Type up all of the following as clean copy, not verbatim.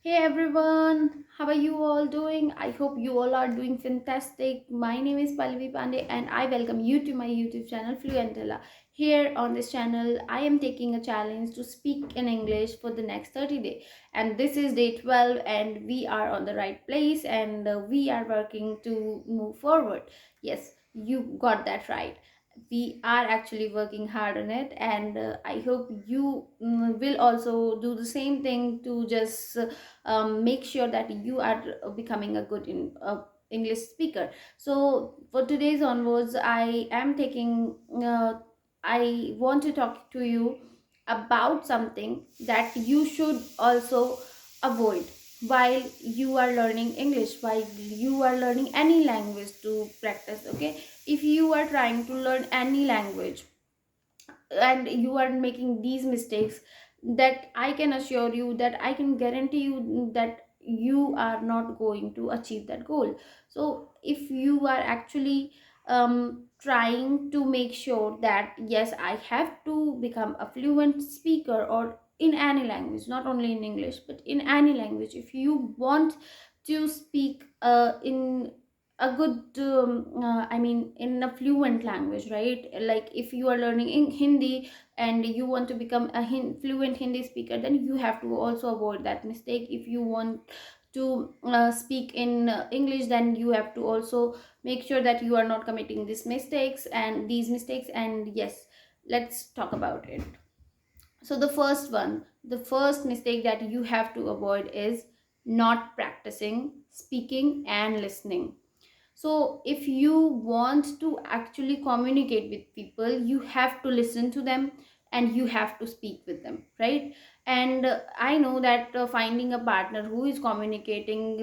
Hey everyone, how are you all doing? I hope you all are doing fantastic. My name is Pallavi Pandey and I welcome you to my YouTube channel Fluentella. Here on this channel, I am taking a challenge to speak in English for the next 30 days. And this is day 12 and we are on the right place and we are working to move forward. Yes, you got that right. We are actually working hard on it and I hope you will also do the same thing to just make sure that you are becoming a good English speaker. So for today's onwards, I want to talk to you about something that you should also avoid while you are learning English, while you are learning any language to practice. Okay, if you are trying to learn any language and you are making these mistakes, that I can assure you, that I can guarantee you that you are not going to achieve that goal. So if you are actually trying to make sure that yes, I have to become a fluent speaker or in any language, not only in English but in any language, if you want to speak in a good I mean in a fluent language, right? Like if you are learning in Hindi and you want to become a fluent Hindi speaker, then you have to also avoid that mistake. If you want to speak in English, then you have to also make sure that you are not committing these mistakes. And yes, let's talk about it. So the first mistake that you have to avoid is not practicing speaking and listening. So if you want to actually communicate with people, you have to listen to them and you have to speak with them, right? And I know that finding a partner who is communicating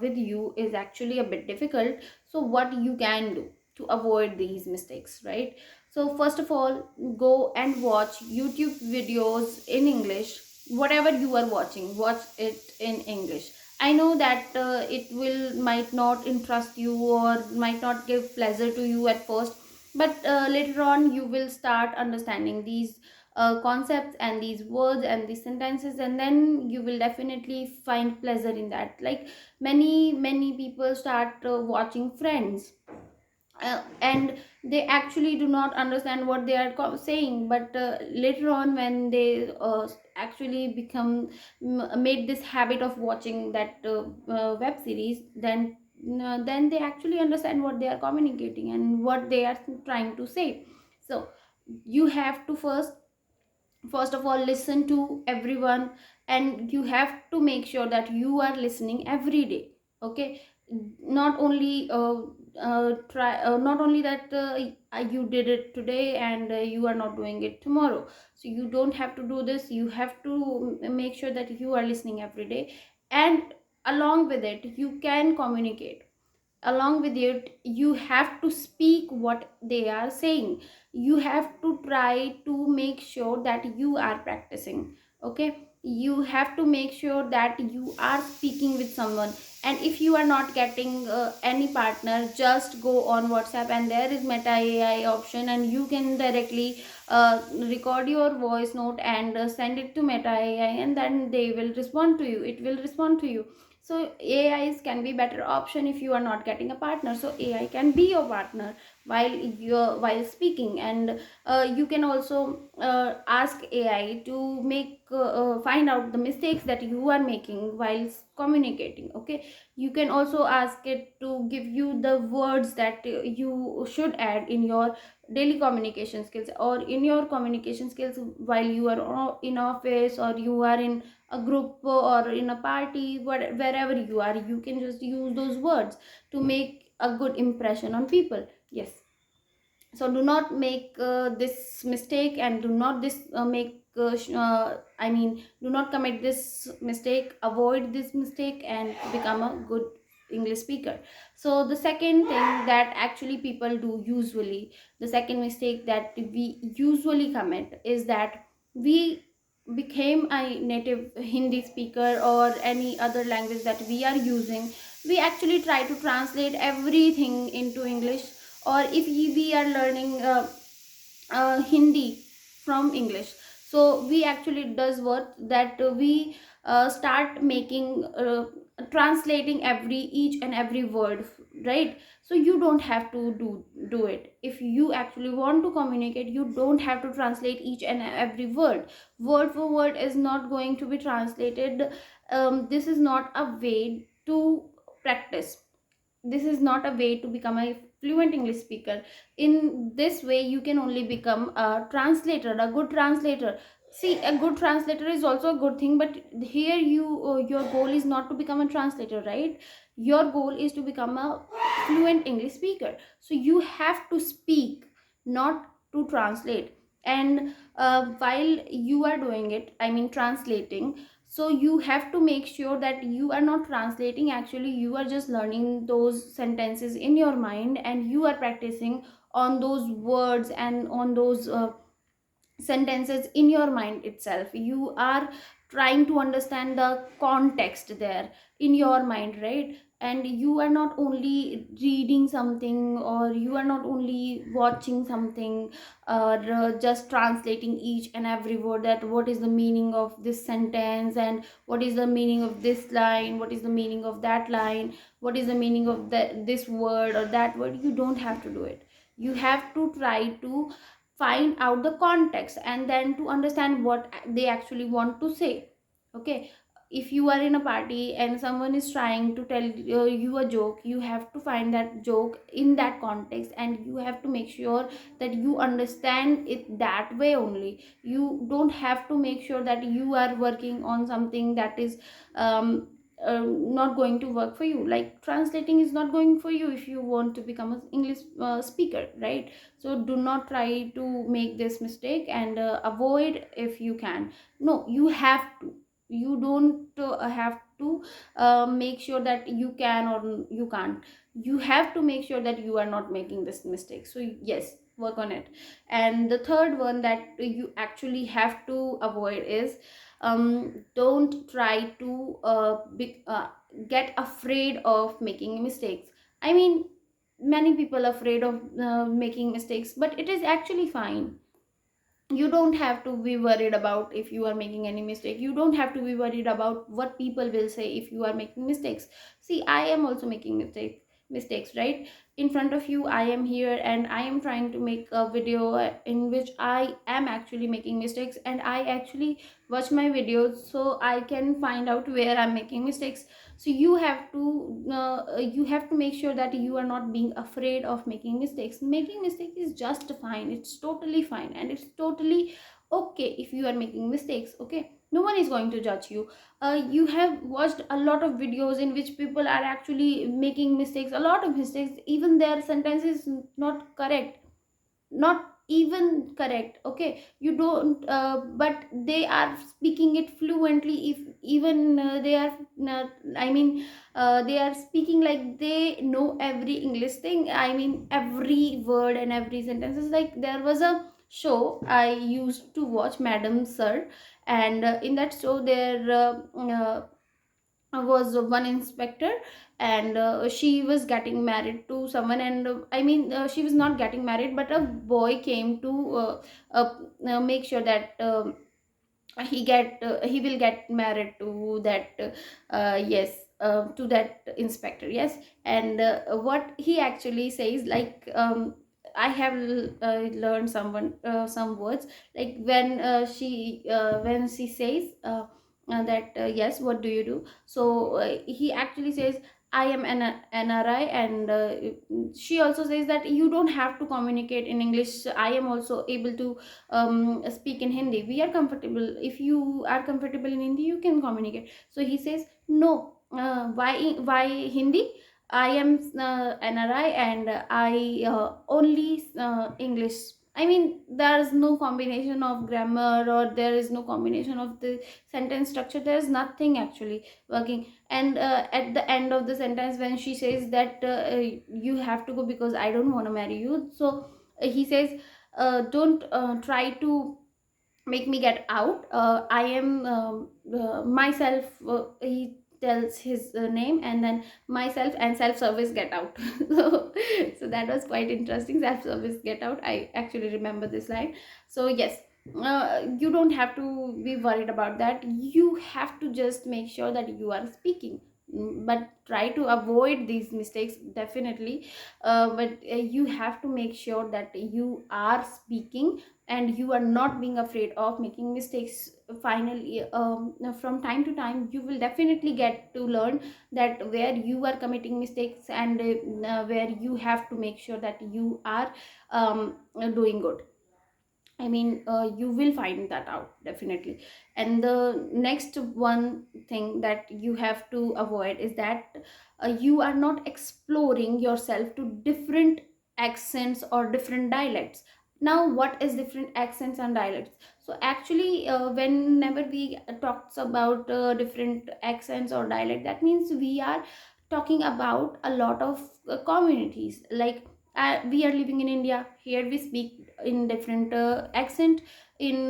with you is actually a bit difficult. So what you can do to avoid these mistakes, right? So first of all, go and watch YouTube videos in English. Whatever you are watching, watch it in English. I know that it will might not interest you or might not give pleasure to you at first, but later on you will start understanding these concepts and these words and these sentences, and then you will definitely find pleasure in that. Like many people start watching Friends, and they actually do not understand what they are saying, but later on when they actually become made this habit of watching that web series, then they actually understand what they are communicating and what they are trying to say. So you have to first of all listen to everyone, and you have to make sure that you are listening every day. Okay, not only not only that you did it today and you are not doing it tomorrow. So you don't have to do this. You have to make sure that you are listening every day, and along with it you can communicate. Along with it you have to speak what they are saying. You have to try to make sure that you are practicing. Okay, you have to make sure that you are speaking with someone. And if you are not getting any partner, just go on WhatsApp and there is Meta AI option, and you can directly record your voice note and send it to Meta AI, and then they will respond to you. It will respond to you. So AIs can be better option if you are not getting a partner. So AI can be your partner while speaking. And you can also ask AI to make find out the mistakes that you are making while communicating. Okay, you can also ask it to give you the words that you should add in your daily communication skills or in your communication skills while you are in office, or you are in a group or in a party. Wherever you are, you can just use those words to make a good impression on people. Yes, so do not make this mistake, and do not this make I mean do not commit this mistake. Avoid this mistake and become a good English speaker. So the second thing that actually people do usually, the second mistake that we usually commit, is that we became a native Hindi speaker or any other language that we are using. We actually try to translate everything into English. Or if we are learning Hindi from English, So we actually does what that we start making translating every each and every word, right? So you don't have to do it. If you actually want to communicate, you don't have to translate each and every word for word is not going to be translated. This is not a way to practice. This is not a way to become a fluent English speaker. In this way you can only become a translator, a good translator. See, a good translator is also a good thing, but here your goal is not to become a translator, right? Your goal is to become a fluent English speaker. So you have to speak, not to translate. And while you are doing it, I mean translating, so you have to make sure that you are not translating. Actually you are just learning those sentences in your mind, and you are practicing on those words and on those sentences in your mind itself. You are trying to understand the context there in your mind, right? And you are not only reading something, or you are not only watching something, or just translating each and every word, that what is the meaning of this sentence, and what is the meaning of this line, what is the meaning of that line, what is the meaning of this word or that word. You don't have to do it. You have to try to find out the context, and then to understand what they actually want to say. Okay, if you are in a party and someone is trying to tell you a joke, you have to find that joke in that context, and you have to make sure that you understand it that way only. You don't have to make sure that you are working on something that is um, not going to work for you. Like translating is not going for you if you want to become an English speaker, right? So do not try to make this mistake, and avoid if you can. No, you have to. You don't have to make sure that you can or you can't. You have to make sure that you are not making this mistake. So yes, work on it. And the third one that you actually have to avoid is don't try to get afraid of making mistakes. I mean, many people are afraid of making mistakes, but it is actually fine. You don't have to be worried about if you are making any mistake. You don't have to be worried about what people will say if you are making mistakes. See, I am also making mistakes, right? In front of you I am here, and I am trying to make a video in which I am actually making mistakes, and I actually watch my videos so I can find out where I'm making mistakes. So you have to make sure that you are not being afraid of making mistakes. Making mistakes is just fine. It's totally fine, and it's totally okay if you are making mistakes. Okay, no one is going to judge you. You have watched a lot of videos in which people are actually making mistakes, a lot of mistakes. Even their sentence is not correct, not even correct. Okay, you don't but they are speaking it fluently. If even they are I mean they are speaking like they know every English thing. I mean every word and every sentence is like, there was a show I used to watch, Madam Sir, and in that show there was one inspector, and she was getting married to someone. And I mean she was not getting married, but a boy came to make sure that he will get married to that yes, to that inspector, yes. And what he actually says, like I have learned some words, like when she says that yes, what do you do? So he actually says, I am an NRI. And she also says that you don't have to communicate in English. I am also able to speak in Hindi. We are comfortable. If you are comfortable in Hindi, you can communicate. So he says, no, why Hindi? I am NRI, and I only English. I mean, there is no combination of grammar, or there is no combination of the sentence structure. There is nothing actually working. And at the end of the sentence, when she says that you have to go because I don't want to marry you, so he says, don't try to make me get out. I am myself. He tells his name, and then myself and self-service get out. So that was quite interesting. Self-service get out, I actually remember this line. So yes, you don't have to be worried about that. You have to just make sure that you are speaking. But try to avoid these mistakes definitely. But you have to make sure that you are speaking and you are not being afraid of making mistakes. Finally, from time to time you will definitely get to learn that where you are committing mistakes, and where you have to make sure that you are doing good. I mean, you will find that out definitely. And the next one thing that you have to avoid is that you are not exploring yourself to different accents or different dialects. Now, what is different accents and dialects? So, actually, whenever we talks about different accents or dialect, that means we are talking about a lot of communities. Like, we are living in India. Here we speak in different accent. In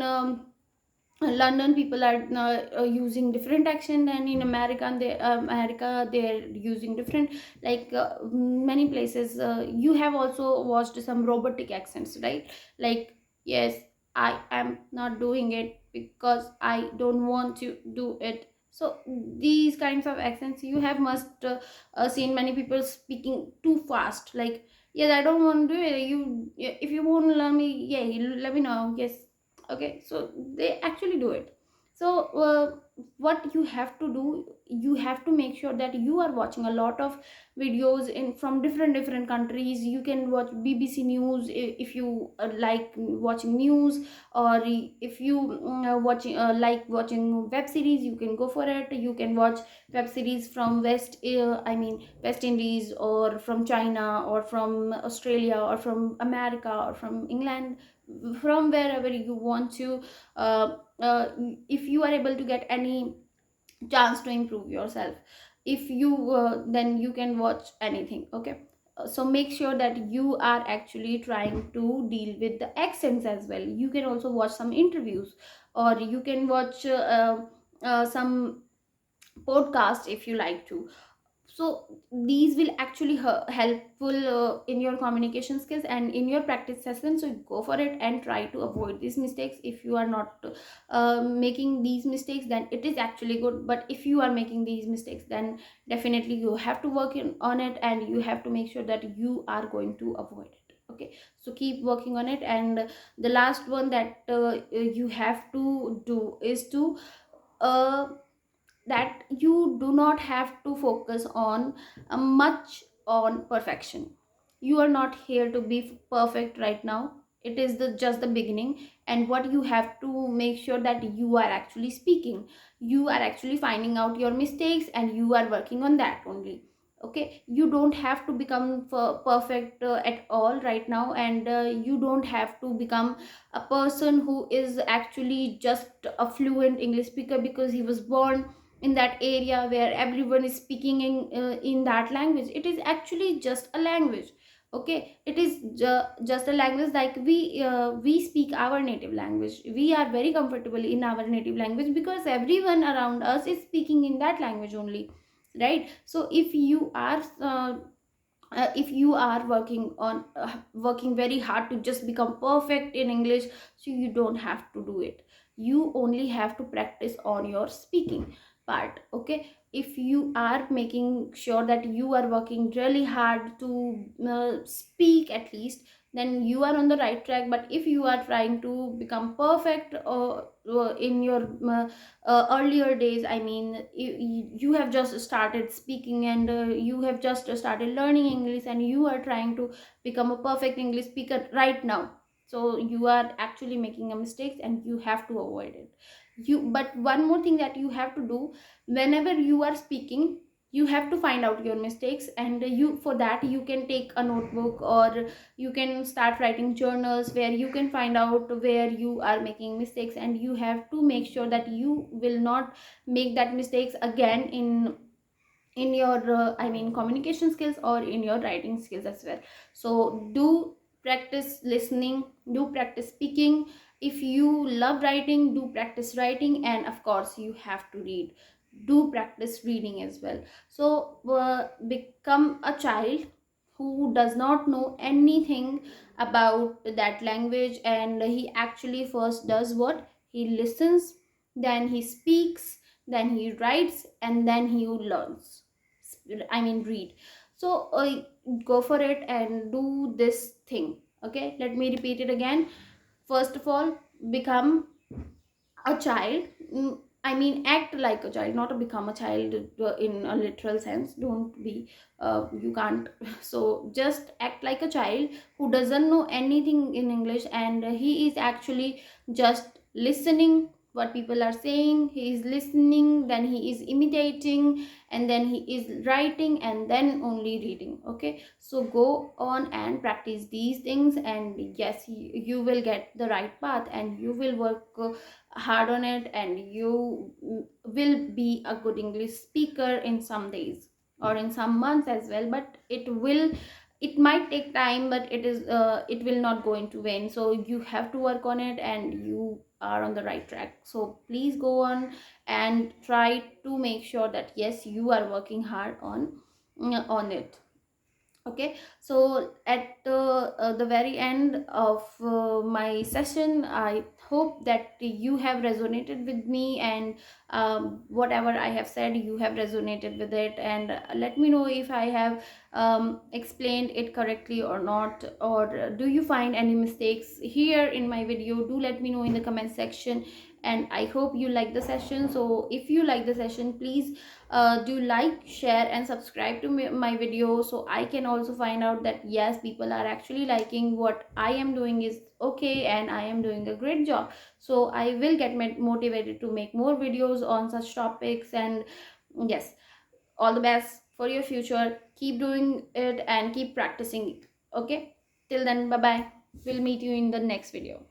London, people are using different accent, and in America, they're using different. Like many places, you have also watched some robotic accents, right? Like, yes, I am not doing it because I don't want to do it. So these kinds of accents you have must seen many people speaking too fast. Like, yes, I don't want to do it. You, if you want to learn me, yeah, you let me know. Yes, okay. So they actually do it. So what you have to do, you have to make sure that you are watching a lot of videos in from different countries. You can watch BBC news if you like watching news, or if you watching like watching web series, you can go for it. You can watch web series from I mean West Indies, or from China, or from Australia, or from America, or from England, from wherever you want to. uh, uh, if you are able to get any chance to improve yourself, if you then you can watch anything, okay. So make sure that you are actually trying to deal with the accents as well. You can also watch some interviews, or you can watch some podcast if you like to. So these will actually helpful in your communication skills and in your practice session. So go for it and try to avoid these mistakes. If you are not making these mistakes, then it is actually good. But if you are making these mistakes, then definitely you have to work on it, and you have to make sure that you are going to avoid it, okay. So keep working on it. And the last one that you have to do is to uh, that you do not have to focus on much on perfection. You are not here to be perfect right now. It is just the beginning. And what you have to make sure that you are actually speaking, you are actually finding out your mistakes, and you are working on that only, okay. You don't have to become perfect at all right now. And you don't have to become a person who is actually just a fluent English speaker because he was born in that area where everyone is speaking in that language. It is actually just a language, okay. It is just a language. Like we speak our native language. We are very comfortable in our native language because everyone around us is speaking in that language only, right? So if you are working very hard to just become perfect in English, so you don't have to do it. You only have to practice on your speaking part, okay. If you are making sure that you are working really hard to speak at least, then you are on the right track. But if you are trying to become perfect in your earlier days, I mean, you have just started speaking, and you have just started learning English, and you are trying to become a perfect English speaker right now. So you are actually making a mistake, and you have to avoid it. But one more thing that you have to do, whenever you are speaking, you have to find out your mistakes. And you, for that, you can take a notebook, or you can start writing journals where you can find out where you are making mistakes, and you have to make sure that you will not make that mistakes again in your I mean communication skills, or in your writing skills as well. So do practice listening, do practice speaking. If you love writing, do practice writing. And of course you have to read, do practice reading as well. So become a child who does not know anything about that language, and he actually first does what? He listens, then he speaks, then he writes, and then he learns. I mean, read. So go for it and do this thing. Okay, let me repeat it again. First of all, become a child. I mean, act like a child, not to become a child in a literal sense. Don't be you can't so just act like a child who doesn't know anything in English, and he is actually just listening what people are saying. He is listening, then he is imitating, and then he is writing, and then only reading. Okay, so go on and practice these things, and yes, you will get the right path, and you will work hard on it, and you will be a good English speaker in some days or in some months as well. But it might take time, but it will not go into vain. So you have to work on it, and you are on the right track. So please go on and try to make sure that yes, you are working hard on it. Okay, so at the very end of my session, I hope that you have resonated with me, and whatever I have said, you have resonated with it. And let me know if I have explained it correctly or not, or do you find any mistakes here in my video? Do let me know in the comment section. And I hope you like the session. So if you like the session, please do like, share, and subscribe to my video, so I can also find out that yes, people are actually liking what I am doing is okay, and I am doing a great job. So I will get motivated to make more videos on such topics. And yes, all the best for your future. Keep doing it and keep practicing it. Okay, till then, bye bye. We'll meet you in the next video.